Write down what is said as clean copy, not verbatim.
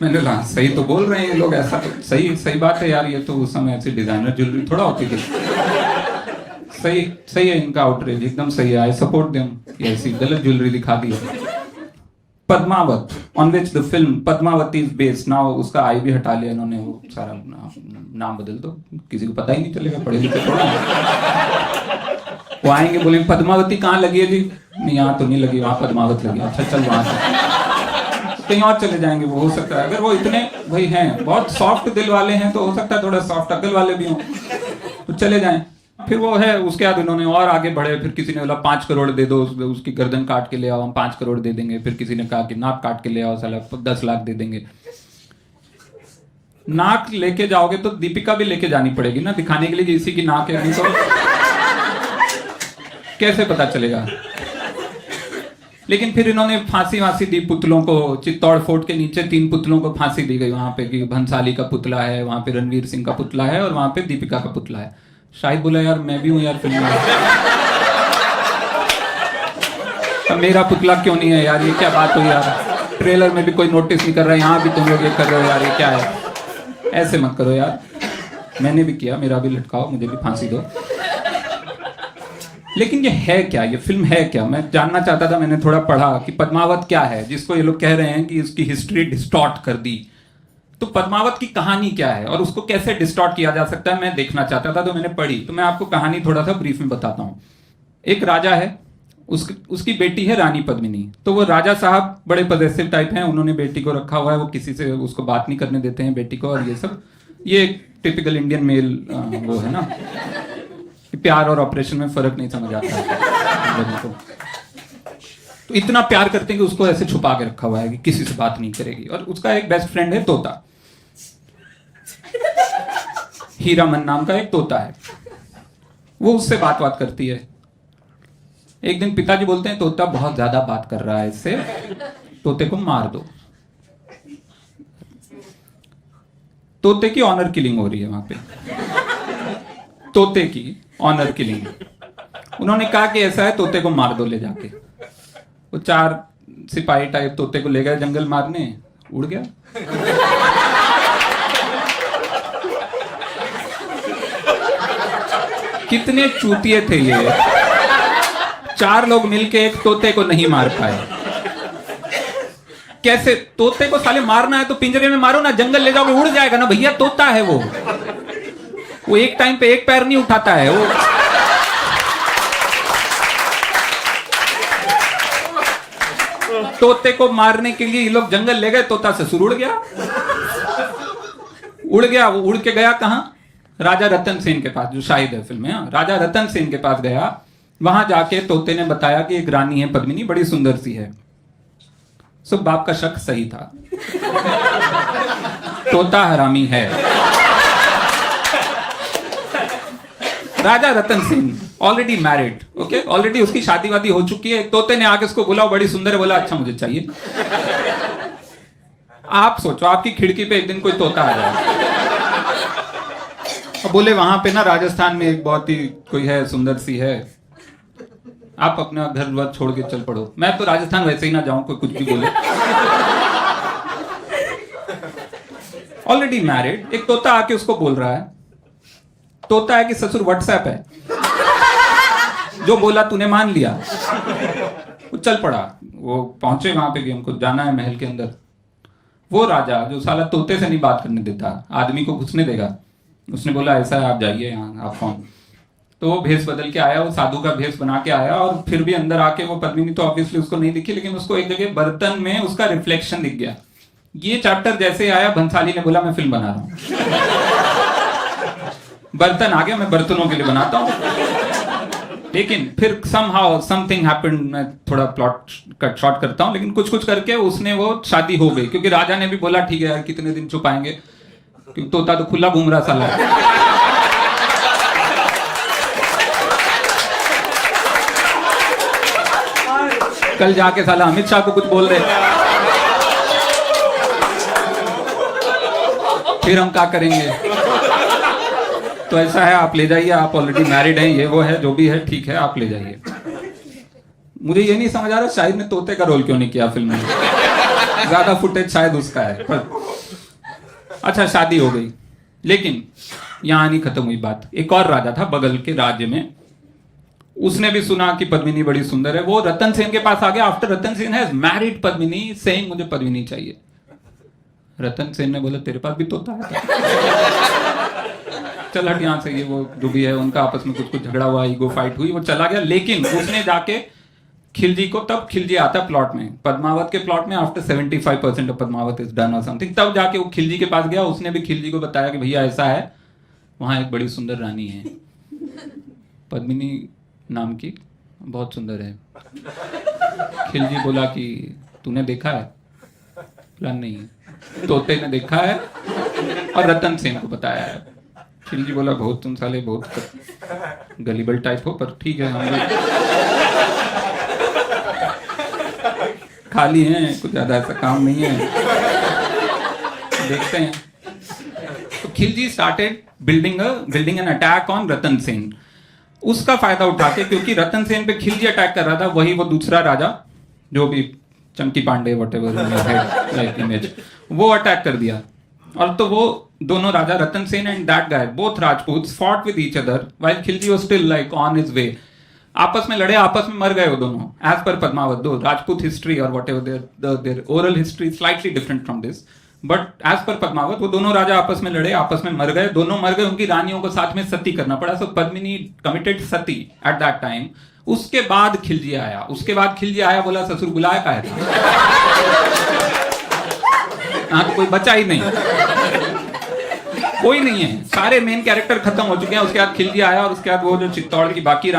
मैंने कहा सही तो बोल रहे हैं ये लोग, ऐसा तो सही सही बात है यार, ये तो उस समय ऐसी डिजाइनर ज्वेलरी थोड़ा होती थी। सही सही है इनका आउटरीच, एकदम सही है, आई सपोर्ट देम। ऐसी गलत ज्वेलरी दिखा दी है। Padmaavat, on which the film Padmavati is based, now उसका आई भी हटा लिया इन्होंने, वो सारा नाम बदल दो, किसी को पता ही नहीं चलेगा, पढ़े लिखे थोड़ा। वो आएंगे बोलेंगे पद्मावती कहाँ लगी है जी, नहीं यहाँ तो नहीं लगी, वहां पद्मावत लगी, अच्छा चल वहां से कहीं और चले जाएंगे। वो हो सकता है अगर वो इतने भाई हैं, बहुत सॉफ्ट दिल वाले हैं, तो हो सकता है थोड़ा सॉफ्ट अकल वाले भी हों तो चले जाएं। फिर वो है, उसके बाद उन्होंने और आगे बढ़े, फिर किसी ने बोला 5 करोड़ दे दो, उसकी गर्दन काट के ले आओ, हम 5 करोड़ दे देंगे। फिर किसी ने कहा कि नाक काट के ले आओ, साला 10 लाख दे देंगे। नाक लेके जाओगे तो दीपिका भी लेके जानी पड़ेगी ना, दिखाने के लिए कि इसी की नाक है, नहीं तो कैसे पता चलेगा। लेकिन फिर इन्होंने फांसी वांसी दी पुतलों को, चित्तौड़ फोर्ट के नीचे 3 पुतलों को फांसी दी गई वहां पे, कि भंसाली का पुतला है, वहां पे रणवीर सिंह का पुतला है और वहां पे दीपिका का पुतला है। शाहिद बोला यार मैं भी हूं यार फिल्म में, अब मेरा पुतला क्यों नहीं है यार, ये क्या बात हुई यार, ट्रेलर में भी कोई नोटिस नहीं कर रहा है, यहाँ भी तुम लोग ये कर रहे हो यार, ये क्या है, ऐसे मत करो यार। मैंने भी किया, मेरा भी लटकाओ, मुझे भी फांसी दो। लेकिन ये है क्या, ये फिल्म है क्या, मैं जानना चाहता था। मैंने थोड़ा पढ़ा कि पद्मावत क्या है, जिसको ये लोग कह रहे हैं कि इसकी हिस्ट्री डिस्टॉर्ट कर दी। तो पद्मावत की कहानी क्या है और उसको कैसे डिस्टॉर्ट किया जा सकता है, मैं देखना चाहता था, तो मैंने पढ़ी। तो मैं आपको कहानी थोड़ा सा ब्रीफ में बताता हूँ। एक राजा है, उसकी बेटी है रानी पद्मिनी। तो वो राजा साहब बड़े पॉजेसिव टाइप हैं, उन्होंने बेटी को रखा हुआ है, वो किसी से उसको बात नहीं करने देते हैं बेटी को, और ये सब, ये टिपिकल इंडियन मेल वो है ना, प्यार और ऑपरेशन में फर्क नहीं समझ आता है तो इतना प्यार करते हैं कि उसको ऐसे छुपा के रखा हुआ है कि किसी से बात नहीं करेगी। और उसका एक बेस्ट फ्रेंड है तोता, हीरामन नाम का एक तोता है, वो उससे बात करती है। एक दिन पिताजी बोलते हैं तोता बहुत ज्यादा बात कर रहा है, इससे तोते को मार दो। तोते की ऑनर किलिंग हो रही है वहां पे, तोते की ऑनर किलिंग। उन्होंने कहा कि ऐसा है, तोते को मार दो ले जाके। वो 4 सिपाही टाइप तोते को ले गए जंगल मारने, उड़ गया। कितने चूतिए थे ये, 4 लोग मिलके एक तोते को नहीं मार पाए। कैसे, तोते को साले मारना है तो पिंजरे में मारो ना, जंगल ले जाओगे उड़ जाएगा ना भैया, तोता है वो एक टाइम पे एक पैर नहीं उठाता है वो। तोते को मारने के लिए ये लोग जंगल ले गए, तोता ससुर उड़ गया। वो उड़ के गया कहां, राजा रतन सेन के पास, जो शाहिद है फिल्म में। राजा रतन सेन के पास गया, वहां जाके तोते ने बताया कि एक रानी है पद्मिनी, बड़ी सुंदर सी है। सो बाप का शक सही था, तोता हरामी है। Raja Ratan Singh already married, okay, already उसकी शादी वादी हो चुकी है। तोते ने आके उसको बोला, बड़ी सुंदर है, बोला अच्छा मुझे चाहिए। आप सोचो आपकी खिड़की पे एक दिन कोई तोता आ जाए और बोले वहां पे ना राजस्थान में एक बहुत ही कोई है, सुंदर सी है, आप अपना घर वर छोड़ के चल पड़ो। मैं तो राजस्थान वैसे ही ना जाऊं, कोई कुछ भी बोले। ऑलरेडी मैरिड, एक तोता आके उसको बोल रहा है। तोता है कि ससुर व्हाट्सएप है, जो बोला तूने मान लिया। वो चल पड़ा, वो पहुंचे वहां पे कि हमको जाना है महल के अंदर। वो राजा जो साला तोते से नहीं बात करने देता, आदमी को घुसने देगा, उसने बोला ऐसा है आप जाइए यहाँ, आप कौन। तो वो भेष बदल के आया, वो साधु का भेष बना के आया, और फिर भी अंदर आके वो पद्मिनी तो ऑब्वियसली उसको नहीं दिखी, लेकिन उसको एक जगह बर्तन में उसका रिफ्लेक्शन दिख गया। ये चैप्टर जैसे आया, भंसाली ने बोला मैं फिल्म बना रहा हूं। बर्तन आ गया, मैं बर्तनों के लिए बनाता हूं। लेकिन फिर somehow something happened, मैं थोड़ा प्लॉट कट शॉर्ट करता हूं, लेकिन कुछ करके उसने वो शादी हो गई, क्योंकि राजा ने भी बोला ठीक है यार कितने दिन छुपाएंगे, क्योंकि तोता तो खुला घूम रहा साला। कल जाके साला अमित शाह को कुछ बोल रहे, फिर हम क्या करेंगे। तो ऐसा है, आप ले जाइए, आप ऑलरेडी मैरिड हैं, ये वो है, जो भी है ठीक है, आप ले जाइए। मुझे ये नहीं समझ आ रहा शाहिद ने तोते का रोल क्यों नहीं किया फिल्म में। ज्यादा फुटेज शायद उसका है पर अच्छा शादी हो गई, लेकिन यहां नहीं खत्म हुई बात। एक और राजा था बगल के राज्य में, उसने भी सुना कि पद्मिनी बड़ी सुंदर है, वो रतन सेन के पास आ गया। After Ratan Sen has married Padmini, saying मुझे पद्मिनी चाहिए। रतन सेन ने बोला तेरे पास भी तोता है? चल हट यहां से, ये वो जो भी है उनका आपस में कुछ झगड़ा हुआ, ईगो फाइट हुई, वो चला गया। लेकिन उसने जाके खिलजी को, तब खिलजी आता प्लॉट में, पद्मावत के प्लॉट में, after 75% of Padmaavat is done और समथिंग, तब जाके वो खिलजी के पास गया। उसने भी खिलजी को बताया कि भैया ऐसा है, वहां एक बड़ी सुंदर रानी है पद्मिनी नाम की, बहुत सुंदर है। खिलजी बोला कि तूने देखा है? बोला नहीं। तोते ने देखा है और रतन सेन को बताया है। खिलजी बोला बहुत तुम साले बहुत गलीबल टाइप हो, पर ठीक है हम खाली हैं, कुछ ज्यादा ऐसा काम नहीं है, देखते हैं। तो Khilji started building an attack on Ratan Sen. उसका फायदा उठा के, क्योंकि रतन सेन पे खिलजी अटैक कर रहा था, वही वो दूसरा राजा जो भी Chunky Pandey whatever like image, वो अटैक कर दिया। और तो वो दोनों राजा Ratan Sen and that guy, both Rajputs fought with each other while Khilji was still like on his way. आपस में लड़े, आपस में मर गए वो दोनों, एज पर पद्मावत। दो राजपूत हिस्ट्री और whatever their oral history slightly different from this, but as per Padmaavat वो दोनों राजा आपस में लड़े, आपस में मर गए, दोनों मर गए। उनकी रानियों को साथ में सती करना पड़ा। So Padmini committed sati at that time. उसके बाद खिलजी आया, बोला ससुर बुलाया का है हाँ, तो कोई बचा ही नहीं, कोई नहीं है, सारे मेन कैरेक्टर खत्म हो चुके हैं। उसके बाद खिलजी आया और उसके बाद वो जो चित्तौड़ की बाकी